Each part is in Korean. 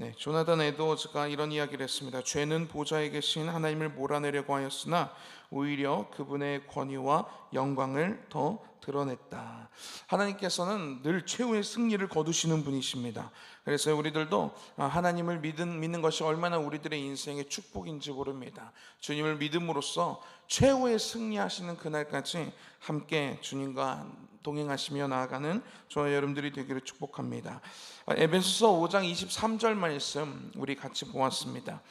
네, 조나단 에드워즈가 이런 이야기를 했습니다. 죄는 보좌에 계신 하나님을 몰아내려고 하였으나 오히려 그분의 권위와 영광을 더 드러냈다. 하나님께서는 늘 최후의 승리를 거두시는 분이십니다. 그래서 우리들도 하나님을 믿는 것이 얼마나 우리들의 인생의 축복인지 모릅니다. 주님을 믿음으로써 최후의 승리하시는 그날까지 함께 주님과 동행하시며 나아가는 저와 여러분들이 되기를 축복합니다. 에베소서 5장 23절 말씀 우리 같이 보았습니다.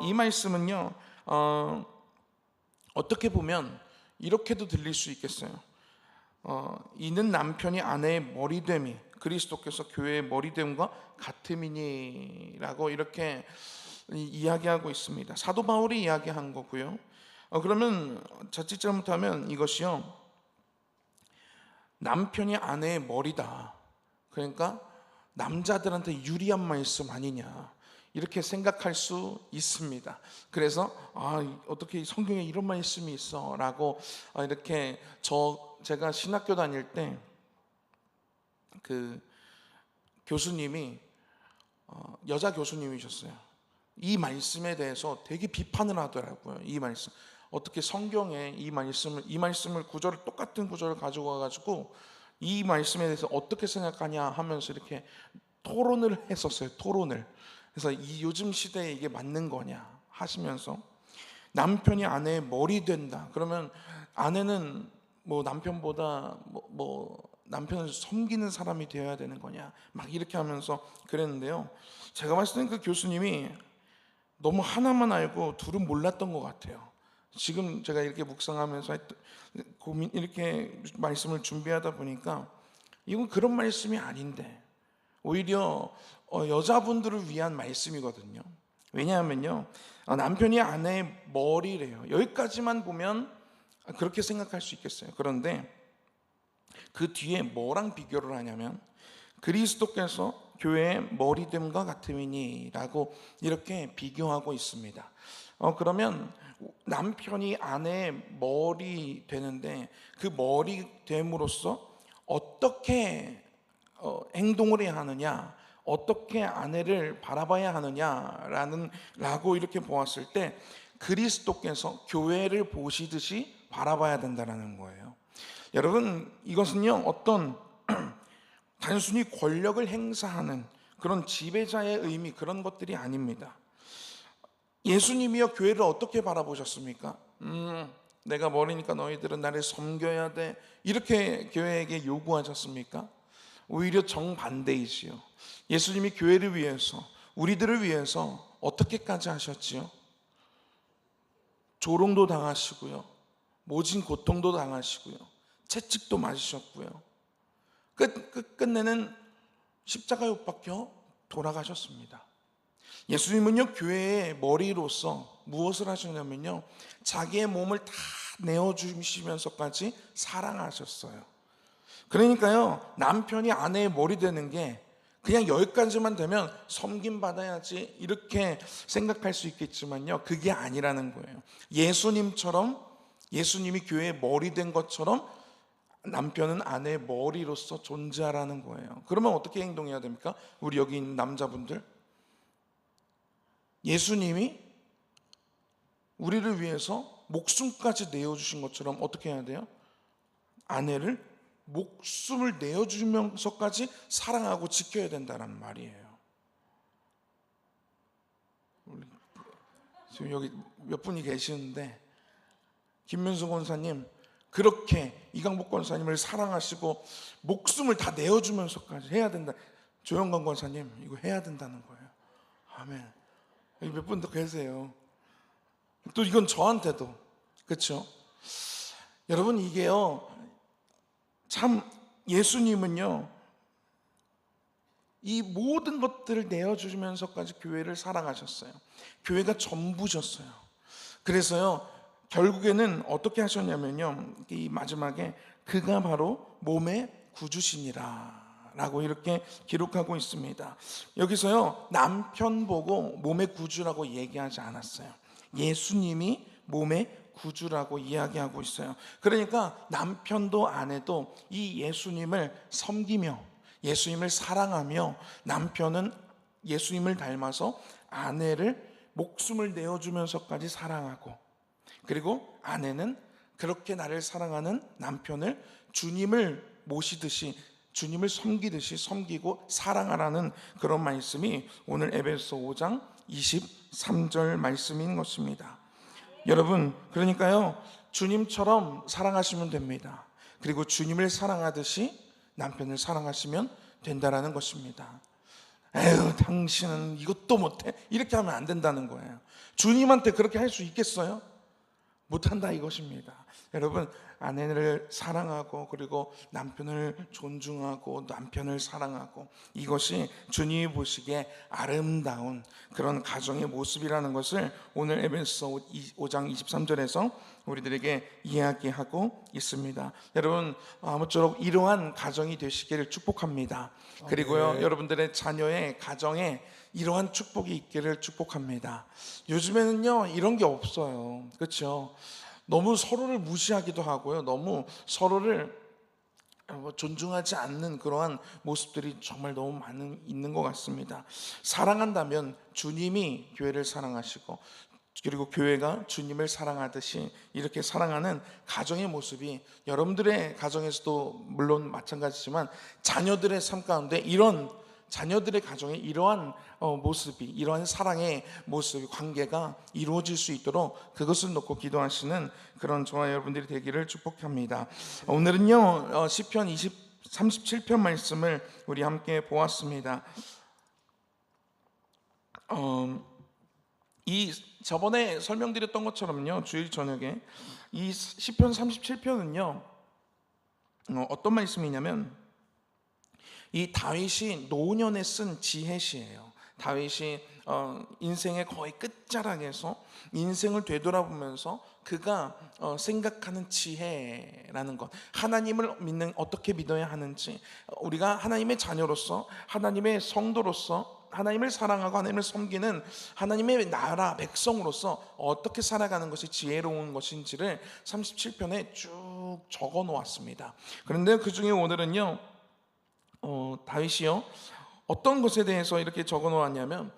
이 말씀은요, 어떻게 보면 이렇게도 들릴 수 있겠어요. 이는 남편이 아내의 머리됨이 그리스도께서 교회의 머리됨과 같음이니라고 이렇게 이야기하고 있습니다. 사도 바울이 이야기한 거고요. 그러면 자칫 잘못하면 이것이요, 남편이 아내의 머리다, 그러니까 남자들한테 유리한 말씀 아니냐, 이렇게 생각할 수 있습니다. 그래서 어떻게 성경에 이런 말씀이 있어 라고 이렇게 제가 신학교 다닐 때 그 교수님이 여자 교수님이셨어요. 이 말씀에 대해서 되게 비판을 하더라고요. 이 말씀 어떻게 성경에 이 말씀을 구절을 똑같은 구절을 가지고 와가지고 이 말씀에 대해서 어떻게 생각하냐 하면서 이렇게 토론을 했었어요. 토론을. 그래서 이 요즘 시대에 이게 맞는 거냐 하시면서, 남편이 아내의 머리 된다 그러면 아내는 뭐 남편보다 남편을 섬기는 사람이 되어야 되는 거냐 막 이렇게 하면서 그랬는데요, 제가 봤을 때는 그 교수님이 너무 하나만 알고 둘은 몰랐던 것 같아요. 지금 제가 이렇게 묵상하면서 이렇게 말씀을 준비하다 보니까 이건 그런 말씀이 아닌데 오히려 여자분들을 위한 말씀이거든요. 왜냐하면요, 남편이 아내의 머리래요. 여기까지만 보면 그렇게 생각할 수 있겠어요. 그런데 그 뒤에 뭐랑 비교를 하냐면 그리스도께서 교회의 머리됨과 같음이니 라고 이렇게 비교하고 있습니다. 그러면 남편이 아내의 머리 되는데 그 머리 됨으로써 어떻게 행동을 해야 하느냐, 어떻게 아내를 바라봐야 하느냐라고 이렇게 보았을 때 그리스도께서 교회를 보시듯이 바라봐야 된다는 거예요. 여러분, 이것은요 어떤 단순히 권력을 행사하는 그런 지배자의 의미, 그런 것들이 아닙니다. 예수님이요 교회를 어떻게 바라보셨습니까? 내가 머리니까 너희들은 나를 섬겨야 돼, 이렇게 교회에게 요구하셨습니까? 오히려 정반대이지요. 예수님이 교회를 위해서, 우리들을 위해서 어떻게까지 하셨지요? 조롱도 당하시고요, 모진 고통도 당하시고요, 채찍도 맞으셨고요, 끝내는 십자가에 못 박혀 돌아가셨습니다. 예수님은요 교회의 머리로서 무엇을 하셨냐면요, 자기의 몸을 다 내어주시면서까지 사랑하셨어요. 그러니까요, 남편이 아내의 머리 되는 게 그냥 여기까지만 되면 섬김 받아야지 이렇게 생각할 수 있겠지만요, 그게 아니라는 거예요. 예수님이 교회의 머리 된 것처럼 남편은 아내의 머리로서 존재하라는 거예요. 그러면 어떻게 행동해야 됩니까? 우리 여기 있는 남자분들, 예수님이 우리를 위해서 목숨까지 내어주신 것처럼 어떻게 해야 돼요? 아내를 목숨을 내어주면서까지 사랑하고 지켜야 된다는 말이에요. 지금 여기 몇 분이 계시는데 김민수 권사님 그렇게 이강복 권사님을 사랑하시고 목숨을 다 내어주면서까지 해야 된다. 조영관 권사님 이거 해야 된다는 거예요. 아멘. 여기 몇 분 더 계세요. 또 이건 저한테도 그렇죠? 여러분, 이게요 참 예수님은요 이 모든 것들을 내어주면서까지 교회를 사랑하셨어요. 교회가 전부셨어요. 그래서요 결국에는 어떻게 하셨냐면요, 이 마지막에 그가 바로 몸의 구주시니라 라고 이렇게 기록하고 있습니다. 여기서요 남편 보고 몸의 구주라고 얘기하지 않았어요. 예수님이 몸의 구주라고 이야기하고 있어요. 그러니까 남편도 아내도 이 예수님을 섬기며 예수님을 사랑하며 남편은 예수님을 닮아서 아내를 목숨을 내어주면서까지 사랑하고, 그리고 아내는 그렇게 나를 사랑하는 남편을 주님을 모시듯이, 주님을 섬기듯이 섬기고 사랑하라는 그런 말씀이 오늘 에베소 5장 23절 말씀인 것입니다. 여러분, 그러니까요, 주님처럼 사랑하시면 됩니다. 그리고 주님을 사랑하듯이 남편을 사랑하시면 된다라는 것입니다. 에휴, 당신은 이것도 못해, 이렇게 하면 안 된다는 거예요. 주님한테 그렇게 할 수 있겠어요? 못한다 이것입니다. 여러분, 아내를 사랑하고 그리고 남편을 존중하고 남편을 사랑하고, 이것이 주님이 보시기에 아름다운 그런 가정의 모습이라는 것을 오늘 에베소 5장 23절에서 우리들에게 이야기하고 있습니다. 여러분, 아무쪼록 이러한 가정이 되시기를 축복합니다. 그리고요, 여러분들의 자녀의 가정에 이러한 축복이 있기를 축복합니다. 요즘에는요, 이런 게 없어요. 그렇죠? 너무 서로를 무시하기도 하고요, 너무 서로를 존중하지 않는 그러한 모습들이 정말 너무 있는 것 같습니다. 사랑한다면 주님이 교회를 사랑하시고, 그리고 교회가 주님을 사랑하듯이 이렇게 사랑하는 가정의 모습이 여러분들의 가정에서도 물론 마찬가지지만 자녀들의 삶 가운데 이런 자녀들의 가정에 이러한 모습이, 이러한 사랑의 모습이, 관계가 이루어질 수 있도록 그것을 놓고 기도하시는 그런 저와 여러분들이 되기를 축복합니다. 오늘은요, 시편 37편 말씀을 우리 함께 보았습니다. 이 저번에 설명드렸던 것처럼요, 주일 저녁에 이 시편 37편은요 어떤 말씀이냐면, 이 다윗이 노년에 쓴 지혜시예요. 다윗이 인생의 거의 끝자락에서 인생을 되돌아보면서 그가 생각하는 지혜라는 것, 하나님을 어떻게 믿어야 하는지, 우리가 하나님의 자녀로서, 하나님의 성도로서, 하나님을 사랑하고 하나님을 섬기는 하나님의 나라 백성으로서 어떻게 살아가는 것이 지혜로운 것인지를 37편에 쭉 적어 놓았습니다. 그런데 그 중에 오늘은요, 다윗이요, 어떤 것에 대해서 이렇게 적어 놓았냐면,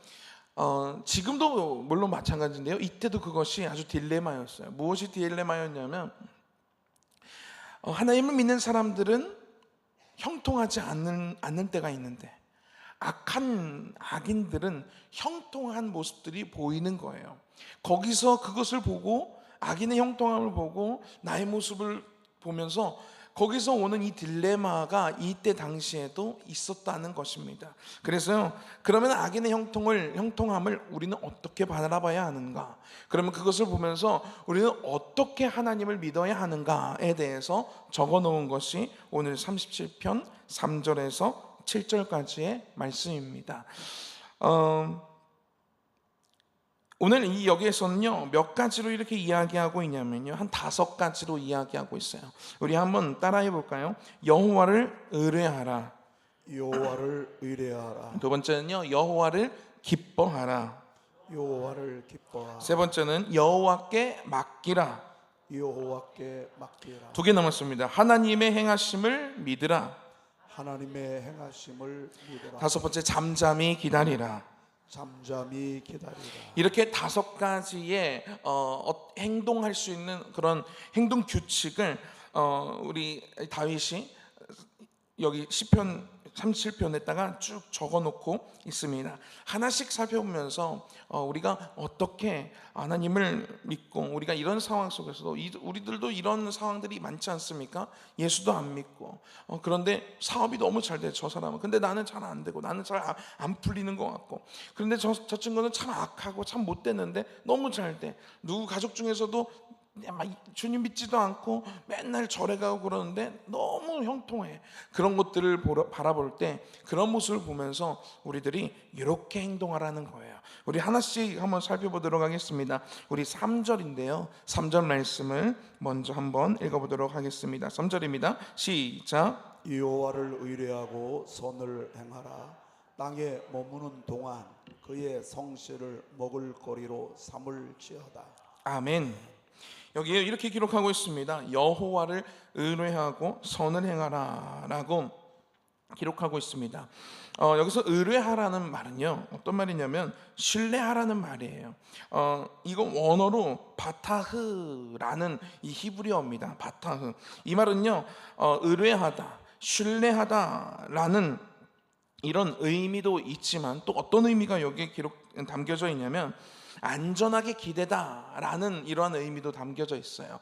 지금도 물론 마찬가지인데요, 이때도 그것이 아주 딜레마였어요. 무엇이 딜레마였냐면, 하나님을 믿는 사람들은 형통하지 않는 때가 있는데, 악한 악인들은 형통한 모습들이 보이는 거예요. 거기서 그것을 보고, 악인의 형통함을 보고 나의 모습을 보면서 거기서 오는 이 딜레마가 이때 당시에도 있었다는 것입니다. 그래서 그러면 악인의 형통함을 우리는 어떻게 바라봐야 하는가? 그러면 그것을 보면서 우리는 어떻게 하나님을 믿어야 하는가에 대해서 적어 놓은 것이 오늘 37편 3절에서 7절까지의 말씀입니다. 오늘 이 여기에서는요, 몇 가지로 이렇게 이야기하고 있냐면요, 한 5가지로 이야기하고 있어요. 우리 한번 따라해 볼까요? 여호와를 의뢰하라. 여호와를 의뢰하라. 두 번째는요, 여호와를 기뻐하라. 여호와를 기뻐하라. 세 번째는 여호와께 맡기라. 여호와께 맡기라. 2개 남았습니다. 하나님의 행하심을 믿으라. 하나님의 행하심을 믿으라. 5번째, 잠잠히 기다리라. 잠잠히 기다리라. 이렇게 5가지의 행동할 수 있는 그런 행동 규칙을 우리 다윗이 여기 시편 37편에다가 쭉 적어놓고 있습니다. 하나씩 살펴보면서 우리가 어떻게 하나님을 믿고, 우리가 이런 상황 속에서도 우리들도 이런 상황들이 많지 않습니까? 예수도 안 믿고, 그런데 사업이 너무 잘 돼, 저 사람은. 근데 나는 잘 안 되고, 나는 잘 안 풀리는 것 같고, 그런데 저 친구는 참 악하고 참 못 됐는데 너무 잘 돼. 누구 가족 중에서도 주님 믿지도 않고 맨날 절에 가고 그러는데 너무 형통해. 그런 것들을 바라볼 때, 그런 모습을 보면서 우리들이 이렇게 행동하라는 거예요. 우리 하나씩 한번 살펴보도록 하겠습니다. 우리 3절인데요, 3절 말씀을 먼저 한번 읽어보도록 하겠습니다. 3절입니다. 시작. 여호와를 의뢰하고 선을 행하라. 땅에 머무는 동안 그의 성실을 먹을거리로 삼을지어다. 아멘. 여기에 이렇게 기록하고 있습니다. 여호와를 의뢰하고 선을 행하라 라고 기록하고 있습니다. 여기서 의뢰하라는 말은요, 어떤 말이냐면 신뢰하라는 말이에요. 이거 원어로 바타흐라는 이 히브리어입니다. 바타흐. 이 말은요, 의뢰하다, 신뢰하다라는 이런 의미도 있지만 또 어떤 의미가 여기에 담겨져 있냐면 안전하게 기대다라는 이러한 의미도 담겨져 있어요.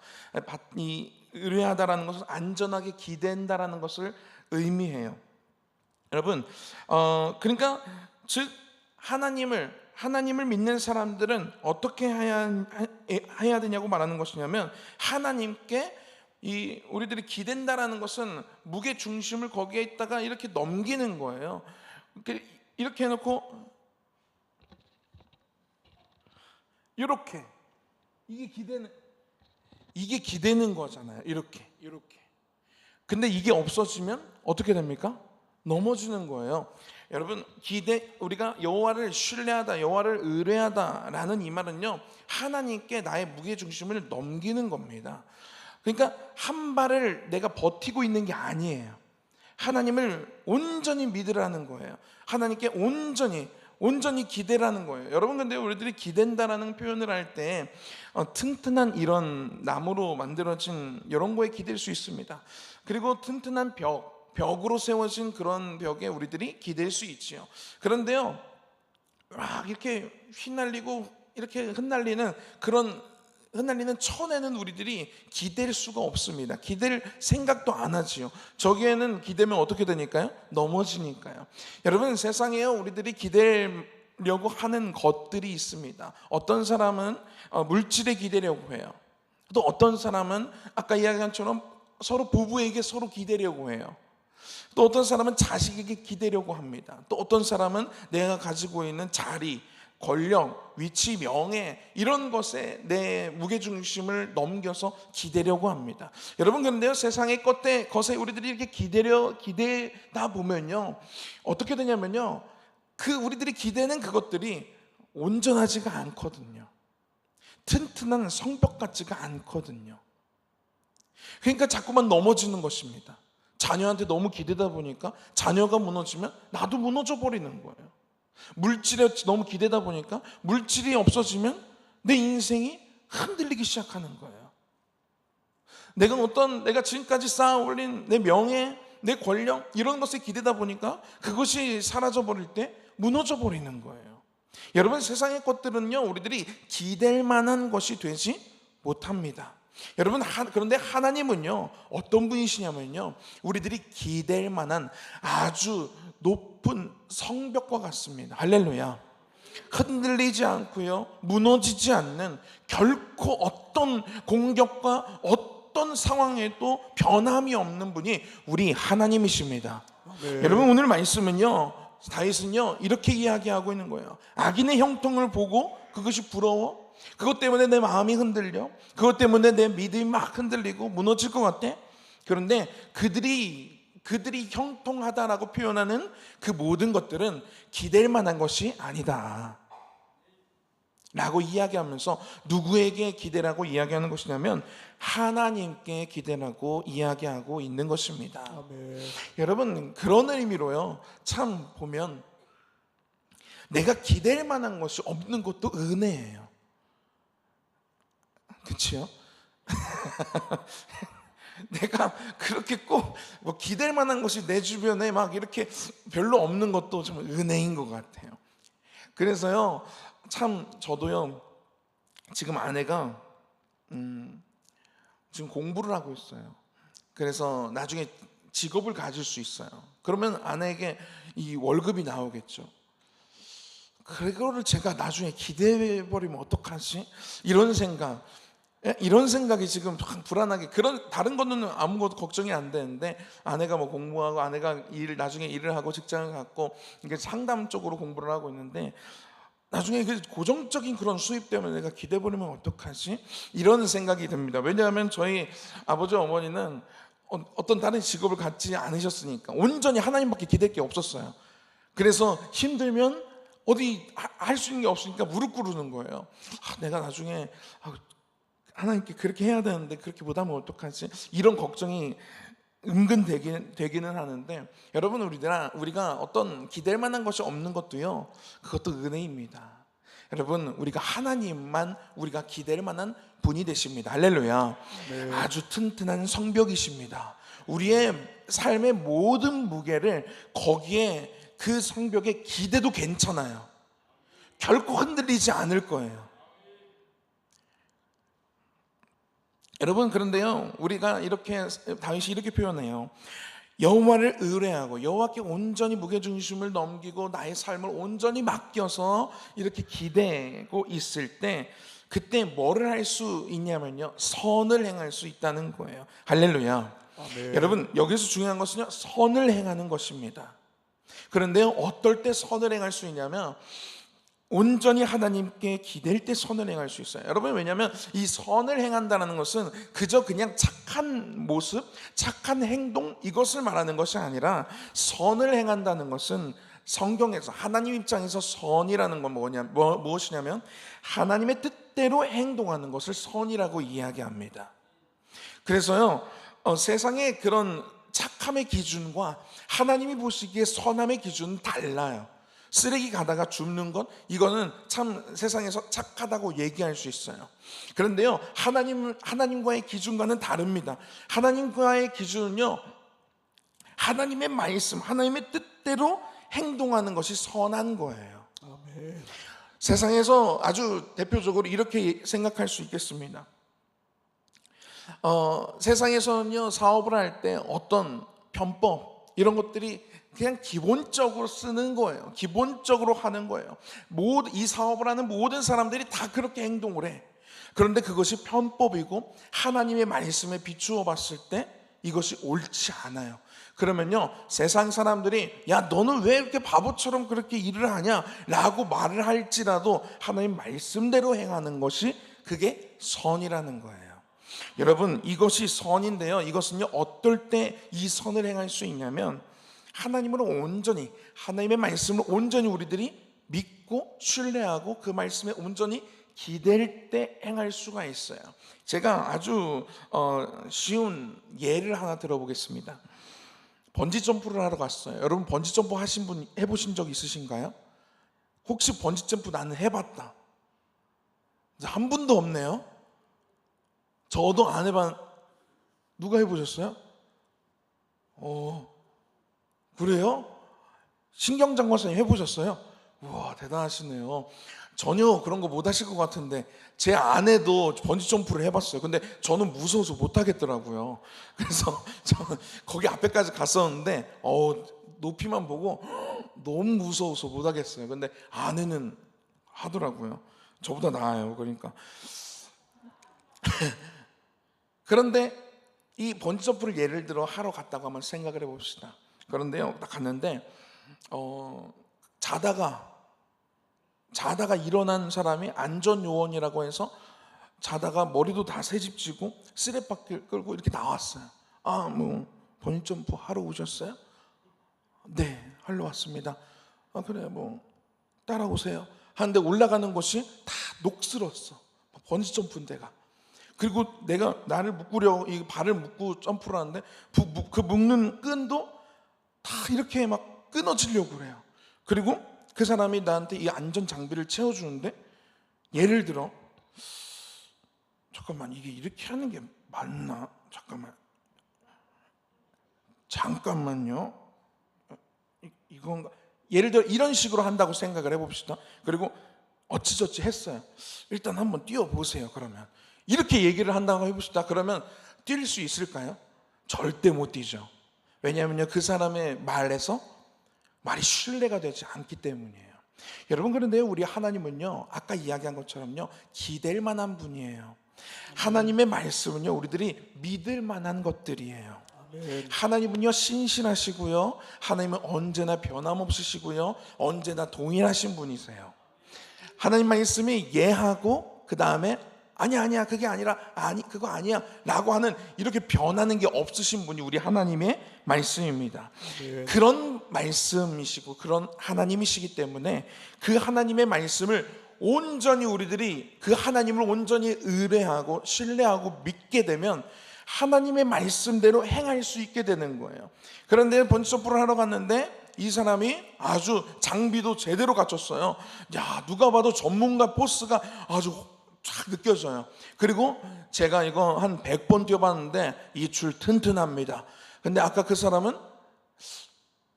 이 의뢰하다라는 것은 안전하게 기댄다라는 것을 의미해요. 여러분, 그러니까 즉 하나님을 믿는 사람들은 어떻게 해야 되냐고 말하는 것이냐면 하나님께 우리들이 기댄다라는 것은 무게 중심을 거기에 있다가 이렇게 넘기는 거예요. 이렇게 해놓고 이렇게 이게 기대는 거잖아요. 이렇게. 근데 이게 없어지면 어떻게 됩니까? 넘어지는 거예요. 여러분, 우리가 여호와를 신뢰하다, 여호와를 의뢰하다라는 이 말은요, 하나님께 나의 무게 중심을 넘기는 겁니다. 그러니까 한 발을 내가 버티고 있는 게 아니에요. 하나님을 온전히 믿으라는 거예요. 하나님께 온전히 기대라는 거예요. 여러분, 근데 우리들이 기댄다라는 표현을 할 때 튼튼한 이런 나무로 만들어진 이런 거에 기댈 수 있습니다. 그리고 튼튼한 벽으로 세워진 그런 벽에 우리들이 기댈 수 있지요. 그런데요, 막 이렇게 휘날리고 이렇게 흩날리는 천에는 우리들이 기댈 수가 없습니다. 기댈 생각도 안 하지요. 저기에는 기대면 어떻게 되니까요? 넘어지니까요. 여러분, 세상에요, 우리들이 기대려고 하는 것들이 있습니다. 어떤 사람은 물질에 기대려고 해요. 또 어떤 사람은 아까 이야기한 것처럼 서로 부부에게 서로 기대려고 해요. 또 어떤 사람은 자식에게 기대려고 합니다. 또 어떤 사람은 내가 가지고 있는 자리, 권력, 위치, 명예 이런 것에 내 무게중심을 넘겨서 기대려고 합니다. 여러분, 그런데요, 세상의 것에 우리들이 이렇게 기대다 보면요, 어떻게 되냐면요, 우리들이 기대는 그것들이 온전하지가 않거든요. 튼튼한 성벽 같지가 않거든요. 그러니까 자꾸만 넘어지는 것입니다. 자녀한테 너무 기대다 보니까 자녀가 무너지면 나도 무너져 버리는 거예요. 물질에 너무 기대다 보니까 물질이 없어지면 내 인생이 흔들리기 시작하는 거예요. 내가 지금까지 쌓아 올린 내 명예, 내 권력 이런 것에 기대다 보니까 그것이 사라져 버릴 때 무너져 버리는 거예요. 여러분, 세상의 것들은요, 우리들이 기댈 만한 것이 되지 못합니다. 여러분, 그런데 하나님은요, 어떤 분이시냐면요, 우리들이 기댈 만한 아주 높은 성벽과 같습니다. 할렐루야. 흔들리지 않고요, 무너지지 않는, 결코 어떤 공격과 어떤 상황에도 변함이 없는 분이 우리 하나님이십니다. 네. 여러분, 오늘 말씀은요, 다윗은요 이렇게 이야기하고 있는 거예요. 악인의 형통을 보고 그것이 부러워, 그것 때문에 내 마음이 흔들려, 그것 때문에 내 믿음이 막 흔들리고 무너질 것 같아. 그런데 그들이 형통하다라고 표현하는 그 모든 것들은 기댈 만한 것이 아니다 라고 이야기하면서 누구에게 기대라고 이야기하는 것이냐면 하나님께 기대라고 이야기하고 있는 것입니다. 아멘. 여러분, 그런 의미로요, 참 보면 내가 기댈 만한 것이 없는 것도 은혜예요. 그렇죠? 내가 그렇게 꼭 뭐 기댈 만한 것이 내 주변에 막 이렇게 별로 없는 것도 좀 은혜인 것 같아요. 그래서요, 참 저도요, 지금 아내가 지금 공부를 하고 있어요. 그래서 나중에 직업을 가질 수 있어요. 그러면 아내에게 이 월급이 나오겠죠. 그거를 제가 나중에 기대해버리면 어떡하지? 이런 생각이 지금 불안하게, 다른 거는 아무것도 걱정이 안 되는데 아내가 뭐 공부하고 아내가 나중에 일을 하고 직장을 갖고 이게 상담 쪽으로 공부를 하고 있는데 나중에 고정적인 그런 수입 때문에 내가 기대버리면 어떡하지? 이런 생각이 듭니다. 왜냐하면 저희 아버지 어머니는 어떤 다른 직업을 갖지 않으셨으니까 온전히 하나님밖에 기댈 게 없었어요. 그래서 힘들면 어디 할 수 있는 게 없으니까 무릎 꿇는 거예요. 내가 나중에 하나님께 그렇게 해야 되는데 그렇게 못하면 어떡하지? 이런 걱정이 은근 되기는 하는데, 여러분, 우리가 어떤 기댈 만한 것이 없는 것도요, 그것도 은혜입니다. 여러분, 우리가 하나님만 우리가 기댈 만한 분이 되십니다. 할렐루야. 네. 아주 튼튼한 성벽이십니다. 우리의 삶의 모든 무게를 거기에, 그 성벽에 기대도 괜찮아요. 결코 흔들리지 않을 거예요. 여러분, 그런데요, 우리가 다윗이 이렇게 표현해요. 여호와를 의뢰하고 여호와께 온전히 무게중심을 넘기고 나의 삶을 온전히 맡겨서 이렇게 기대고 있을 때, 그때 뭐를 할 수 있냐면요, 선을 행할 수 있다는 거예요. 할렐루야. 아멘. 여러분, 여기서 중요한 것은요, 선을 행하는 것입니다. 그런데요, 어떨 때 선을 행할 수 있냐면, 온전히 하나님께 기댈 때 선을 행할 수 있어요. 여러분, 왜냐하면 이 선을 행한다는 것은 그저 그냥 착한 모습, 착한 행동, 이것을 말하는 것이 아니라, 선을 행한다는 것은 성경에서 하나님 입장에서 선이라는 건 무엇이냐면 하나님의 뜻대로 행동하는 것을 선이라고 이야기합니다. 그래서요, 세상의 그런 착함의 기준과 하나님이 보시기에 선함의 기준은 달라요. 쓰레기 가다가 줍는 것, 이거는 참 세상에서 착하다고 얘기할 수 있어요. 그런데요, 하나님과의 기준과는 다릅니다. 하나님과의 기준은요, 하나님의 말씀, 하나님의 뜻대로 행동하는 것이 선한 거예요. 아멘. 세상에서 아주 대표적으로 이렇게 생각할 수 있겠습니다. 세상에서는요, 사업을 할 때 어떤 편법, 이런 것들이 그냥 기본적으로 쓰는 거예요. 기본적으로 하는 거예요. 이 사업을 하는 모든 사람들이 다 그렇게 행동을 해. 그런데 그것이 편법이고 하나님의 말씀에 비추어 봤을 때 이것이 옳지 않아요. 그러면요, 세상 사람들이 야, 너는 왜 이렇게 바보처럼 그렇게 일을 하냐 라고 말을 할지라도 하나님 말씀대로 행하는 것이, 그게 선이라는 거예요. 여러분, 이것이 선인데요, 이것은요, 어떨 때 이 선을 행할 수 있냐면, 하나님을 온전히, 하나님의 말씀을 온전히 우리들이 믿고 신뢰하고 그 말씀에 온전히 기댈 때 행할 수가 있어요. 제가 아주 쉬운 예를 하나 들어보겠습니다. 번지 점프를 하러 갔어요. 여러분, 번지 점프 하신 분, 해보신 적 있으신가요? 혹시 번지 점프 나는 해봤다, 한 분도 없네요. 저도 안 해봤. 누가 해보셨어요? 그래요? 신경장관사님 해보셨어요? 우와, 대단하시네요. 전혀 그런 거 못 하실 것 같은데, 제 아내도 번지 점프를 해봤어요. 근데 저는 무서워서 못 하겠더라고요. 그래서 저는 거기 앞에까지 갔었는데 높이만 보고 너무 무서워서 못 하겠어요. 근데 아내는 하더라고요. 저보다 나아요. 그러니까 그런데 이 번지 점프를 예를 들어 하러 갔다고 한번 생각을 해봅시다. 그런데요, 딱 갔는데 자다가 일어난 사람이 안전요원이라고 해서, 자다가 머리도 다 새집지고 쓰레바퀴를 끌고 이렇게 나왔어요. 번지 점프 하러 오셨어요? 네, 하러 왔습니다. 그래, 따라오세요 하는데 올라가는 곳이 다 녹슬었어. 번지 점프인데가. 그리고 나를 묶으려고 이 발을 묶고 점프를 하는데 그 묶는 끈도 다 이렇게 막 끊어지려고 그래요. 그리고 그 사람이 나한테 이 안전 장비를 채워주는데, 예를 들어, 잠깐만, 이게 이렇게 하는 게 맞나? 잠깐만요. 이건가? 예를 들어 이런 식으로 한다고 생각을 해봅시다. 그리고 어찌저찌 했어요. 일단 한번 뛰어보세요. 그러면 이렇게 얘기를 한다고 해봅시다. 그러면 뛸 수 있을까요? 절대 못 뛰죠. 왜냐하면요, 그 사람의 말이 신뢰가 되지 않기 때문이에요. 여러분, 그런데요, 우리 하나님은요, 아까 이야기한 것처럼요, 기댈 만한 분이에요. 하나님의 말씀은요, 우리들이 믿을 만한 것들이에요. 하나님은요, 신실하시고요, 하나님은 언제나 변함없으시고요, 언제나 동일하신 분이세요. 하나님 말씀이 예하고 그 다음에 아니야 그게 아니라 그거 아니야 라고 하는, 이렇게 변하는 게 없으신 분이 우리 하나님의 말씀입니다. 그런 말씀이시고 그런 하나님이시기 때문에 그 하나님의 말씀을 온전히 우리들이 그 하나님을 온전히 의뢰하고 신뢰하고 믿게 되면, 하나님의 말씀대로 행할 수 있게 되는 거예요. 그런데 번지점프를 하러 갔는데 이 사람이 아주 장비도 제대로 갖췄어요. 야, 누가 봐도 전문가 포스가 아주 쫙 느껴져요. 그리고 제가 이거 한 100번 뛰어봤는데 이 줄 튼튼합니다. 근데 아까 그 사람은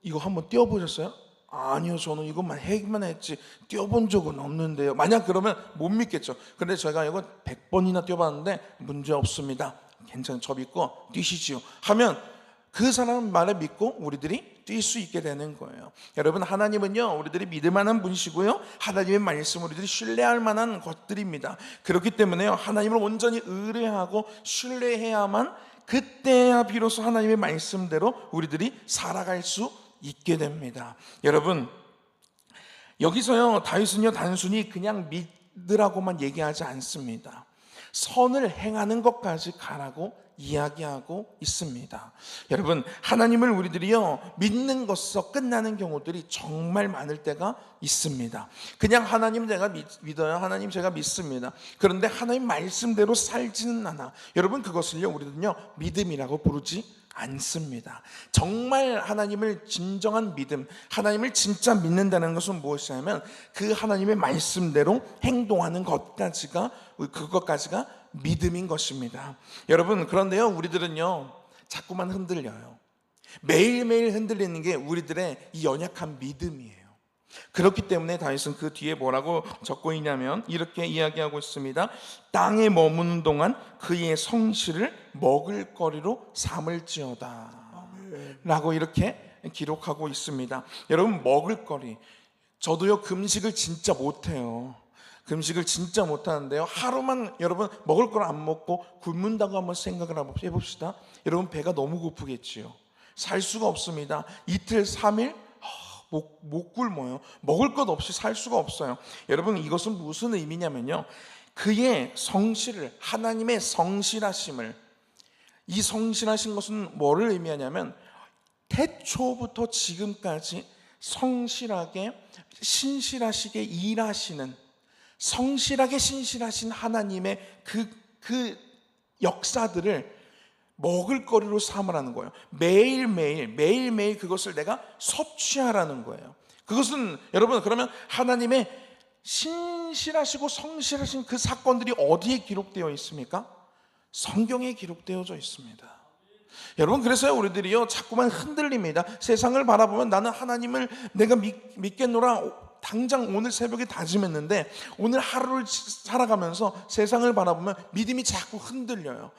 이거 한번 뛰어보셨어요? 아니요, 저는 이것만 해기만 했지 뛰어본 적은 없는데요. 만약 그러면 못 믿겠죠. 근데 제가 이거 100번이나 뛰어봤는데 문제 없습니다. 괜찮아요. 저 믿고 뛰시지요 하면 그 사람 말에 믿고 우리들이 뛸 수 있게 되는 거예요. 여러분, 하나님은요 우리들이 믿을 만한 분이시고요, 하나님의 말씀 우리들이 신뢰할 만한 것들입니다. 그렇기 때문에요 하나님을 온전히 의뢰하고 신뢰해야만 그때야 비로소 하나님의 말씀대로 우리들이 살아갈 수 있게 됩니다. 여러분, 여기서요 다윗은요 단순히 그냥 믿으라고만 얘기하지 않습니다. 선을 행하는 것까지 가라고 이야기하고 있습니다. 여러분, 하나님을 우리들이요 믿는 것서 끝나는 경우들이 정말 많을 때가 있습니다. 그냥 하나님 제가 믿어요, 하나님 제가 믿습니다. 그런데 하나님 말씀대로 살지는 않아. 여러분, 그것을요 우리는요 믿음이라고 부르지 않습니다. 정말 하나님을 진정한 믿음, 하나님을 진짜 믿는다는 것은 무엇이냐면 그 하나님의 말씀대로 행동하는 것까지가, 그것까지가 믿음인 것입니다. 여러분, 그런데요 우리들은요 자꾸만 흔들려요. 매일매일 흔들리는 게 우리들의 이 연약한 믿음이에요. 그렇기 때문에 다윗은 그 뒤에 뭐라고 적고 있냐면 이렇게 이야기하고 있습니다. 땅에 머무는 동안 그의 성실을 먹을거리로 삼을지어다 라고 이렇게 기록하고 있습니다. 여러분, 먹을거리, 저도요 금식을 진짜 못해요. 금식을 진짜 못하는데요, 하루만 여러분 먹을 걸 안 먹고 굶는다고 한번 생각을 한번 해봅시다. 여러분, 배가 너무 고프겠지요. 살 수가 없습니다. 이틀 3일 못 굶어요. 먹을 것 없이 살 수가 없어요. 여러분, 이것은 무슨 의미냐면요, 그의 성실을, 하나님의 성실하심을, 이 성실하신 것은 뭐를 의미하냐면 태초부터 지금까지 성실하게 신실하시게 일하시는, 성실하게 신실하신 하나님의 그 역사들을 먹을거리로 삼으라는 거예요. 매일매일 그것을 내가 섭취하라는 거예요. 그것은 여러분, 그러면 하나님의 신실하시고 성실하신 그 사건들이 어디에 기록되어 있습니까? 성경에 기록되어져 있습니다. 여러분, 그래서요 우리들이요 자꾸만 흔들립니다. 세상을 바라보면 나는 하나님을 내가 믿겠노라 당장 오늘 새벽에 다짐했는데 오늘 하루를 살아가면서 세상을 바라보면 믿음이 자꾸 흔들려요.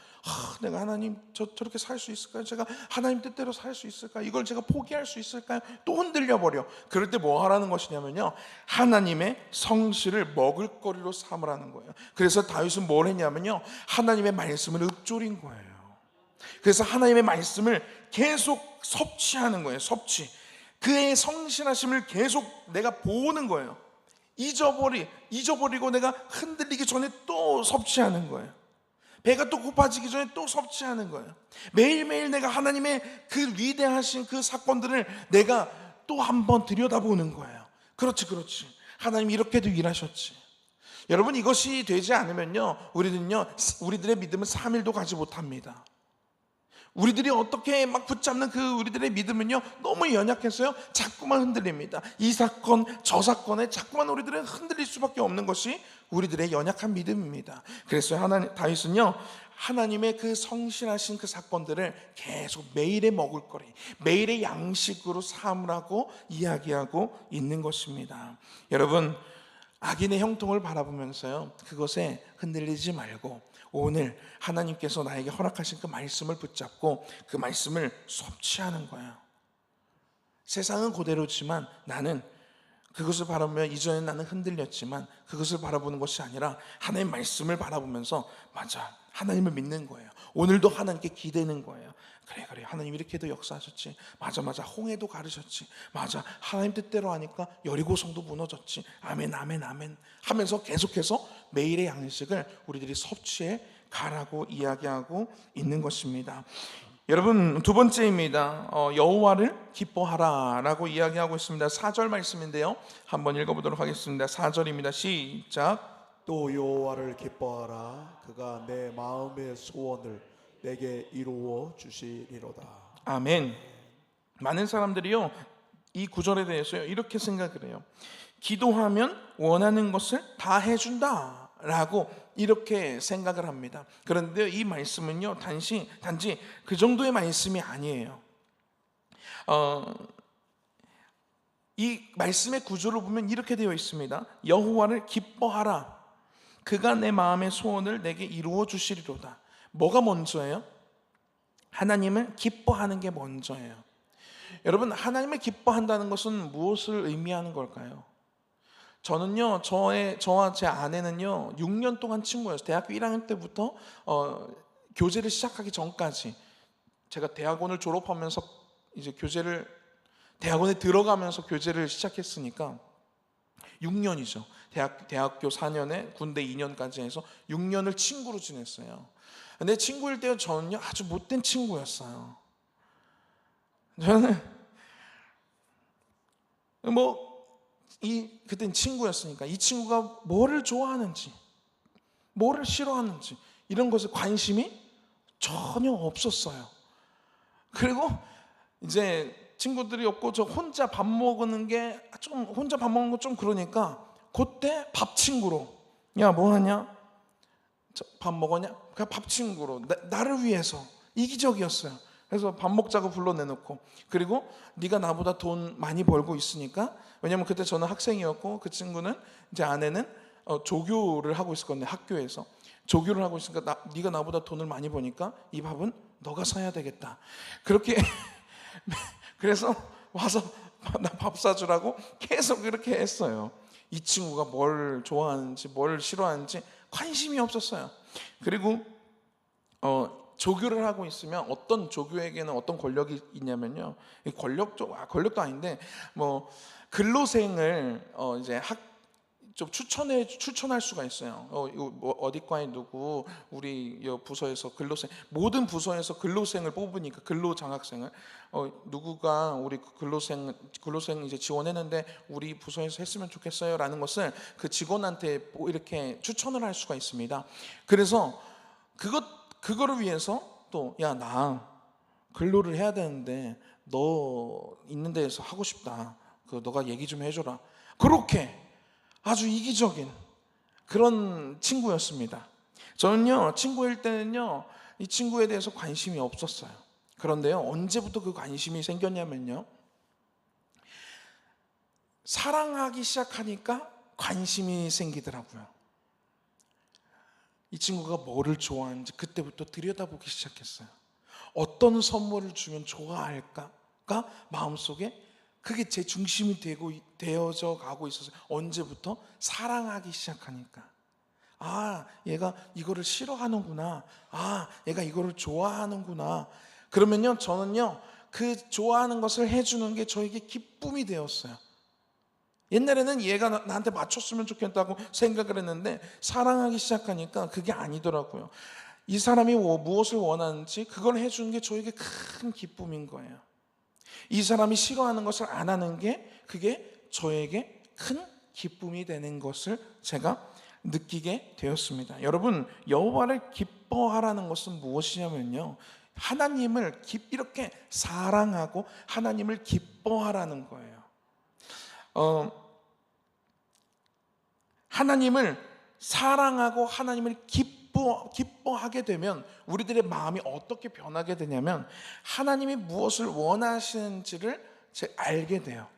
내가 하나님 저렇게 살 수 있을까요? 제가 하나님 뜻대로 살 수 있을까요? 이걸 제가 포기할 수 있을까요? 또 흔들려 버려. 그럴 때 뭐 하라는 것이냐면요, 하나님의 성실을 먹을거리로 삼으라는 거예요. 그래서 다윗은 뭘 했냐면요, 하나님의 말씀을 읊조린 거예요. 그래서 하나님의 말씀을 계속 섭취하는 거예요. 섭취. 그의 성실하심을 계속 내가 보는 거예요. 잊어버리고 내가 흔들리기 전에 또 섭취하는 거예요. 배가 또 고파지기 전에 또 섭취하는 거예요. 매일매일 내가 하나님의 그 위대하신 그 사건들을 내가 또 한 번 들여다보는 거예요. 그렇지. 하나님 이렇게도 일하셨지. 여러분, 이것이 되지 않으면요 우리들의 믿음은 3일도 가지 못합니다. 우리들이 어떻게 막 붙잡는 그 우리들의 믿음은요 너무 연약해서요 자꾸만 흔들립니다. 이 사건 저 사건에 자꾸만 우리들은 흔들릴 수밖에 없는 것이 우리들의 연약한 믿음입니다. 그래서 다윗은요 하나님의 그 성실하신 그 사건들을 계속 매일의 먹을거리, 매일의 양식으로 삼으라고 이야기하고 있는 것입니다. 여러분, 악인의 형통을 바라보면서요 그것에 흔들리지 말고 오늘 하나님께서 나에게 허락하신 그 말씀을 붙잡고 그 말씀을 섭취하는 거예요. 세상은 그대로지만 나는 그것을 바라보며 이전에 나는 흔들렸지만 그것을 바라보는 것이 아니라 하나님의 말씀을 바라보면서 맞아, 하나님을 믿는 거예요. 오늘도 하나님께 기대는 거예요. 그래 하나님 이렇게도 역사하셨지. 맞아 홍해도 가르셨지. 맞아, 하나님 뜻대로 하니까 여리고성도 무너졌지. 아멘 하면서 계속해서 매일의 양식을 우리들이 섭취해 가라고 이야기하고 있는 것입니다. 여러분, 두 번째입니다. 여호와를 기뻐하라 라고 이야기하고 있습니다. 4절 말씀인데요 한번 읽어보도록 하겠습니다. 4절입니다. 시작. 또 여호와를 기뻐하라. 그가 내 마음의 소원을 내게 이루어 주시리로다. 아멘. 많은 사람들이요, 이 구절에 대해서 이렇게 생각을 해요. 기도하면 원하는 것을 다 해준다 라고 이렇게 생각을 합니다. 그런데 이 말씀은요, 단지 그 정도의 말씀이 아니에요. 이 말씀의 구조를 보면 이렇게 되어 있습니다. 여호와를 기뻐하라. 그가 내 마음의 소원을 내게 이루어 주시리로다. 뭐가 먼저예요? 하나님을 기뻐하는 게 먼저예요. 여러분, 하나님을 기뻐한다는 것은 무엇을 의미하는 걸까요? 저는요, 저와 제 아내는요, 6년 동안 친구였어요. 대학교 1학년 때부터 교제를 시작하기 전까지. 제가 대학원을 졸업하면서 이제 대학원에 들어가면서 교제를 시작했으니까 6년이죠. 대학교 4년에 군대 2년까지 해서 6년을 친구로 지냈어요. 근데 친구일 때 저는요, 아주 못된 친구였어요. 저는 그땐 친구였으니까 이 친구가 뭐를 좋아하는지, 뭐를 싫어하는지 이런 것에 관심이 전혀 없었어요. 그리고 이제 친구들이 없고 저 혼자 밥 먹는 거 좀 그러니까 그때 밥 친구로, 야 뭐 하냐? 밥 먹었냐? 그냥 밥 친구로 나를 위해서 이기적이었어요. 그래서 밥 먹자고 불러내놓고, 그리고 네가 나보다 돈 많이 벌고 있으니까, 왜냐면 그때 저는 학생이었고 그 친구는, 이제 아내는 조교를 하고 있었거든요. 학교에서 조교를 하고 있으니까 네가 나보다 돈을 많이 버니까 이 밥은 너가 사야 되겠다. 그렇게 그래서 와서 나 밥 사주라고 계속 그렇게 했어요. 이 친구가 뭘 좋아하는지 뭘 싫어하는지 관심이 없었어요. 그리고 조교를 하고 있으면 어떤 조교에게는 어떤 권력이 있냐면요, 권력도 아닌데 뭐 근로생을 이제 좀 추천할 수가 있어요. 어디과에 누구 우리 부서에서 모든 부서에서 근로생을 뽑으니까, 근로장학생을 누구가 우리 근로생 이제 지원했는데 우리 부서에서 했으면 좋겠어요라는 것을 그 직원한테 이렇게 추천을 할 수가 있습니다. 그래서 그거를 위해서 또, 야 나 근로를 해야 되는데 너 있는 데에서 하고 싶다. 너가 얘기 좀 해줘라. 그렇게 아주 이기적인 그런 친구였습니다. 저는요, 친구일 때는요, 이 친구에 대해서 관심이 없었어요. 그런데요, 언제부터 그 관심이 생겼냐면요, 사랑하기 시작하니까 관심이 생기더라고요. 이 친구가 뭐를 좋아하는지 그때부터 들여다보기 시작했어요. 어떤 선물을 주면 좋아할까가 마음속에 그게 제 중심이 되어져 가고 있었어요. 언제부터? 사랑하기 시작하니까. 아, 얘가 이거를 싫어하는구나. 아, 얘가 이거를 좋아하는구나. 그러면요, 저는요, 그 좋아하는 것을 해주는 게 저에게 기쁨이 되었어요. 옛날에는 얘가 나한테 맞췄으면 좋겠다고 생각을 했는데, 사랑하기 시작하니까 그게 아니더라고요. 이 사람이 무엇을 원하는지 그걸 해주는 게 저에게 큰 기쁨인 거예요. 이 사람이 싫어하는 것을 안 하는 게 그게 저에게 큰 기쁨이 되는 것을 제가 느끼게 되었습니다. 여러분, 여호와를 기뻐하라는 것은 무엇이냐면요, 하나님을 이렇게 사랑하고 하나님을 기뻐하라는 거예요. 하나님을 사랑하고 하나님을 기뻐하게 되면 우리들의 마음이 어떻게 변하게 되냐면, 하나님이 무엇을 원하시는지를 알게 돼요.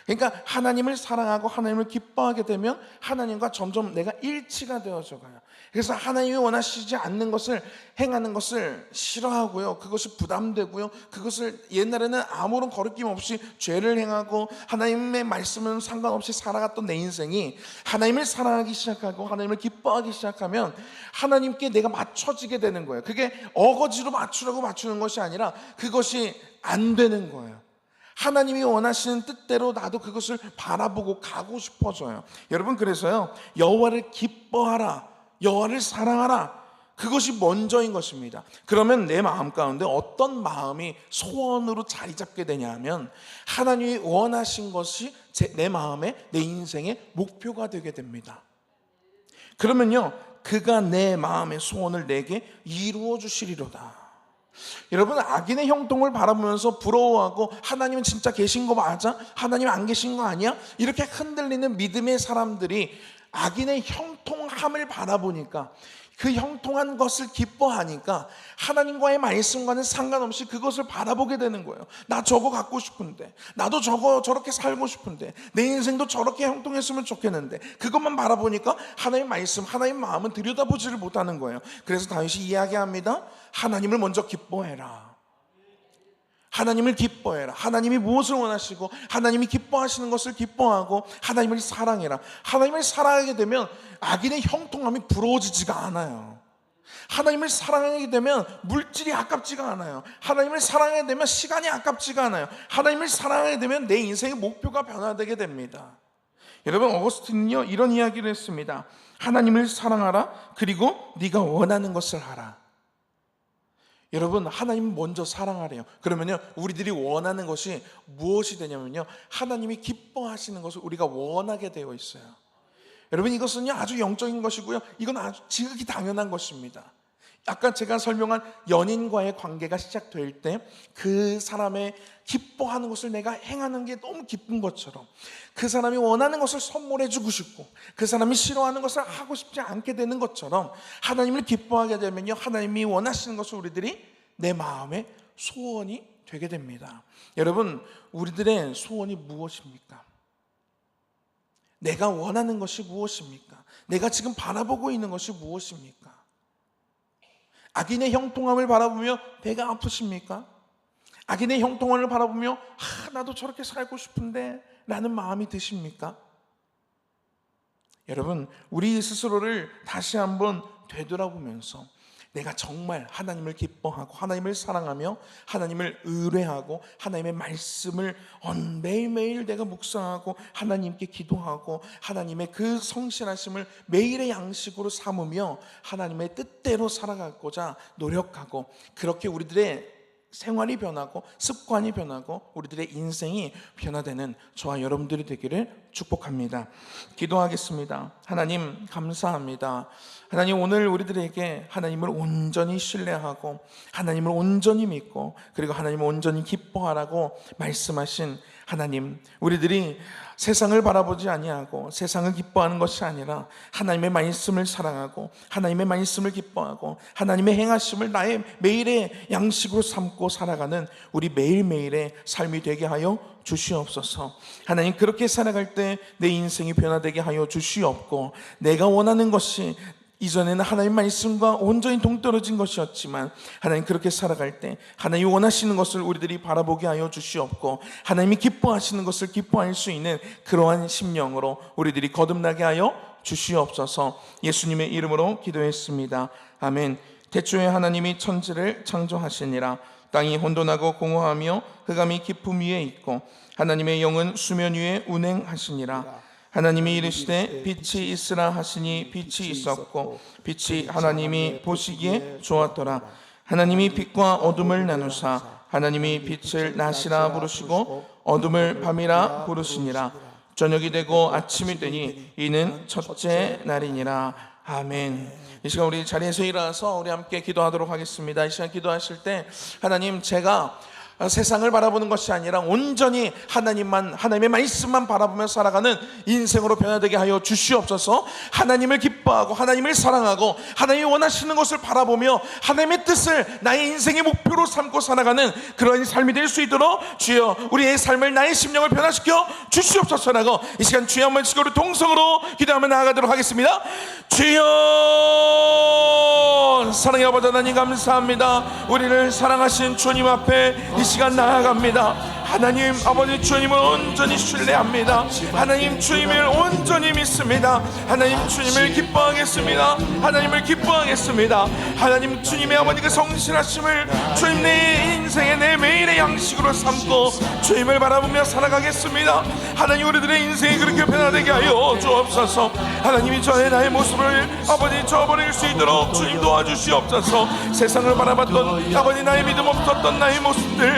그러니까 하나님을 사랑하고 하나님을 기뻐하게 되면 하나님과 점점 내가 일치가 되어져 가요. 그래서 하나님이 원하시지 않는 것을 행하는 것을 싫어하고요, 그것이 부담되고요, 그것을 옛날에는 아무런 거리낌 없이 죄를 행하고 하나님의 말씀은 상관없이 살아갔던 내 인생이, 하나님을 사랑하기 시작하고 하나님을 기뻐하기 시작하면 하나님께 내가 맞춰지게 되는 거예요. 그게 어거지로 맞추려고 맞추는 것이 아니라 그것이 안 되는 거예요. 하나님이 원하시는 뜻대로 나도 그것을 바라보고 가고 싶어져요. 여러분, 그래서요, 여호와를 기뻐하라, 여호와를 사랑하라, 그것이 먼저인 것입니다. 그러면 내 마음 가운데 어떤 마음이 소원으로 자리 잡게 되냐면, 하나님이 원하신 것이 내 마음에, 내 인생의 목표가 되게 됩니다. 그러면요, 그가 내 마음의 소원을 내게 이루어 주시리로다. 여러분, 악인의 형통을 바라보면서 부러워하고 하나님은 진짜 계신 거 맞아? 하나님 안 계신 거 아니야? 이렇게 흔들리는 믿음의 사람들이 악인의 형통함을 바라보니까, 그 형통한 것을 기뻐하니까 하나님과의 말씀과는 상관없이 그것을 바라보게 되는 거예요. 나 저거 갖고 싶은데, 나도 저렇게 살고 싶은데, 내 인생도 저렇게 형통했으면 좋겠는데, 그것만 바라보니까 하나님의 말씀, 하나님의 마음은 들여다보지를 못하는 거예요. 그래서 다윗이 이야기합니다. 하나님을 먼저 기뻐해라. 하나님을 기뻐해라. 하나님이 무엇을 원하시고 하나님이 기뻐하시는 것을 기뻐하고 하나님을 사랑해라. 하나님을 사랑하게 되면 악인의 형통함이 부러워지지가 않아요. 하나님을 사랑하게 되면 물질이 아깝지가 않아요. 하나님을 사랑하게 되면 시간이 아깝지가 않아요. 하나님을 사랑하게 되면 내 인생의 목표가 변화되게 됩니다. 여러분, 어거스틴은요 이런 이야기를 했습니다. 하나님을 사랑하라. 그리고 네가 원하는 것을 하라. 여러분, 하나님 먼저 사랑하래요. 그러면요, 우리들이 원하는 것이 무엇이 되냐면요, 하나님이 기뻐하시는 것을 우리가 원하게 되어 있어요. 여러분, 이것은요 아주 영적인 것이고요, 이건 아주 지극히 당연한 것입니다. 아까 제가 설명한 연인과의 관계가 시작될 때 그 사람의 기뻐하는 것을 내가 행하는 게 너무 기쁜 것처럼, 그 사람이 원하는 것을 선물해 주고 싶고 그 사람이 싫어하는 것을 하고 싶지 않게 되는 것처럼, 하나님을 기뻐하게 되면요, 하나님이 원하시는 것을 우리들이 내 마음의 소원이 되게 됩니다. 여러분, 우리들의 소원이 무엇입니까? 내가 원하는 것이 무엇입니까? 내가 지금 바라보고 있는 것이 무엇입니까? 악인의 형통함을 바라보며 배가 아프십니까? 악인의 형통함을 바라보며 나도 저렇게 살고 싶은데 라는 마음이 드십니까? 여러분, 우리 스스로를 다시 한번 되돌아보면서 내가 정말 하나님을 기뻐하고 하나님을 사랑하며 하나님을 의뢰하고 하나님의 말씀을 매일매일 내가 묵상하고 하나님께 기도하고 하나님의 그 성실하심을 매일의 양식으로 삼으며 하나님의 뜻대로 살아가고자 노력하고, 그렇게 우리들의 생활이 변하고 습관이 변하고 우리들의 인생이 변화되는 저와 여러분들이 되기를 축복합니다. 기도하겠습니다. 하나님, 감사합니다. 하나님, 오늘 우리들에게 하나님을 온전히 신뢰하고 하나님을 온전히 믿고 그리고 하나님을 온전히 기뻐하라고 말씀하신 하나님, 우리들이 세상을 바라보지 아니하고 세상을 기뻐하는 것이 아니라 하나님의 말씀을 사랑하고 하나님의 말씀을 기뻐하고 하나님의 행하심을 나의 매일의 양식으로 삼고 살아가는 우리 매일매일의 삶이 되게 하여 주시옵소서. 하나님, 그렇게 살아갈 때 내 인생이 변화되게 하여 주시옵고, 내가 원하는 것이 이전에는 하나님 말씀과 온전히 동떨어진 것이었지만 하나님, 그렇게 살아갈 때 하나님이 원하시는 것을 우리들이 바라보게 하여 주시옵고, 하나님이 기뻐하시는 것을 기뻐할 수 있는 그러한 심령으로 우리들이 거듭나게 하여 주시옵소서. 예수님의 이름으로 기도했습니다. 아멘. 태초에 하나님이 천지를 창조하시니라. 땅이 혼돈하고 공허하며 흑암이 깊음 위에 있고 하나님의 영은 수면 위에 운행하시니라. 하나님이 이르시되 빛이 있으라 하시니 빛이 있었고 빛이 하나님이 보시기에 좋았더라. 하나님이 빛과 어둠을 나누사 하나님이 빛을 낮이라 부르시고 어둠을 밤이라 부르시니라. 저녁이 되고 아침이 되니 이는 첫째 날이니라. 아멘. 이 시간 우리 자리에서 일어나서 우리 함께 기도하도록 하겠습니다. 이 시간 기도하실 때, 하나님, 제가 세상을 바라보는 것이 아니라 온전히 하나님만, 하나님의 말씀만 바라보며 살아가는 인생으로 변화되게 하여 주시옵소서. 하나님을 기뻐하고 하나님을 사랑하고 하나님이 원하시는 것을 바라보며 하나님의 뜻을 나의 인생의 목표로 삼고 살아가는 그런 삶이 될 수 있도록 주여 우리의 삶을, 나의 심령을 변화시켜 주시옵소서라고 이 시간 주여 한번 치고 우리 동성으로 기도하며 나아가도록 하겠습니다. 주여, 사랑의 아버지 하나님, 감사합니다. 우리를 사랑하신 주님 앞에 이 시간 나아갑니다. 하나님 아버지, 주님을 온전히 신뢰합니다. 하나님, 주님을 온전히 믿습니다. 하나님, 주님을 기뻐하겠습니다. 하나님을 기뻐하겠습니다. 하나님, 주님의 아버지 그 성실하심을 주님 내 인생의 내 매일의 양식으로 삼고 주님을 바라보며 살아가겠습니다. 하나님, 우리들의 인생이 그렇게 변화되게 하여 주옵소서. 하나님이 저의 나의 모습을 아버지 저버릴 수 있도록 주님 도와주시옵소서. 세상을 바라봤던 아버지 나의 믿음 없었던 나의 모습들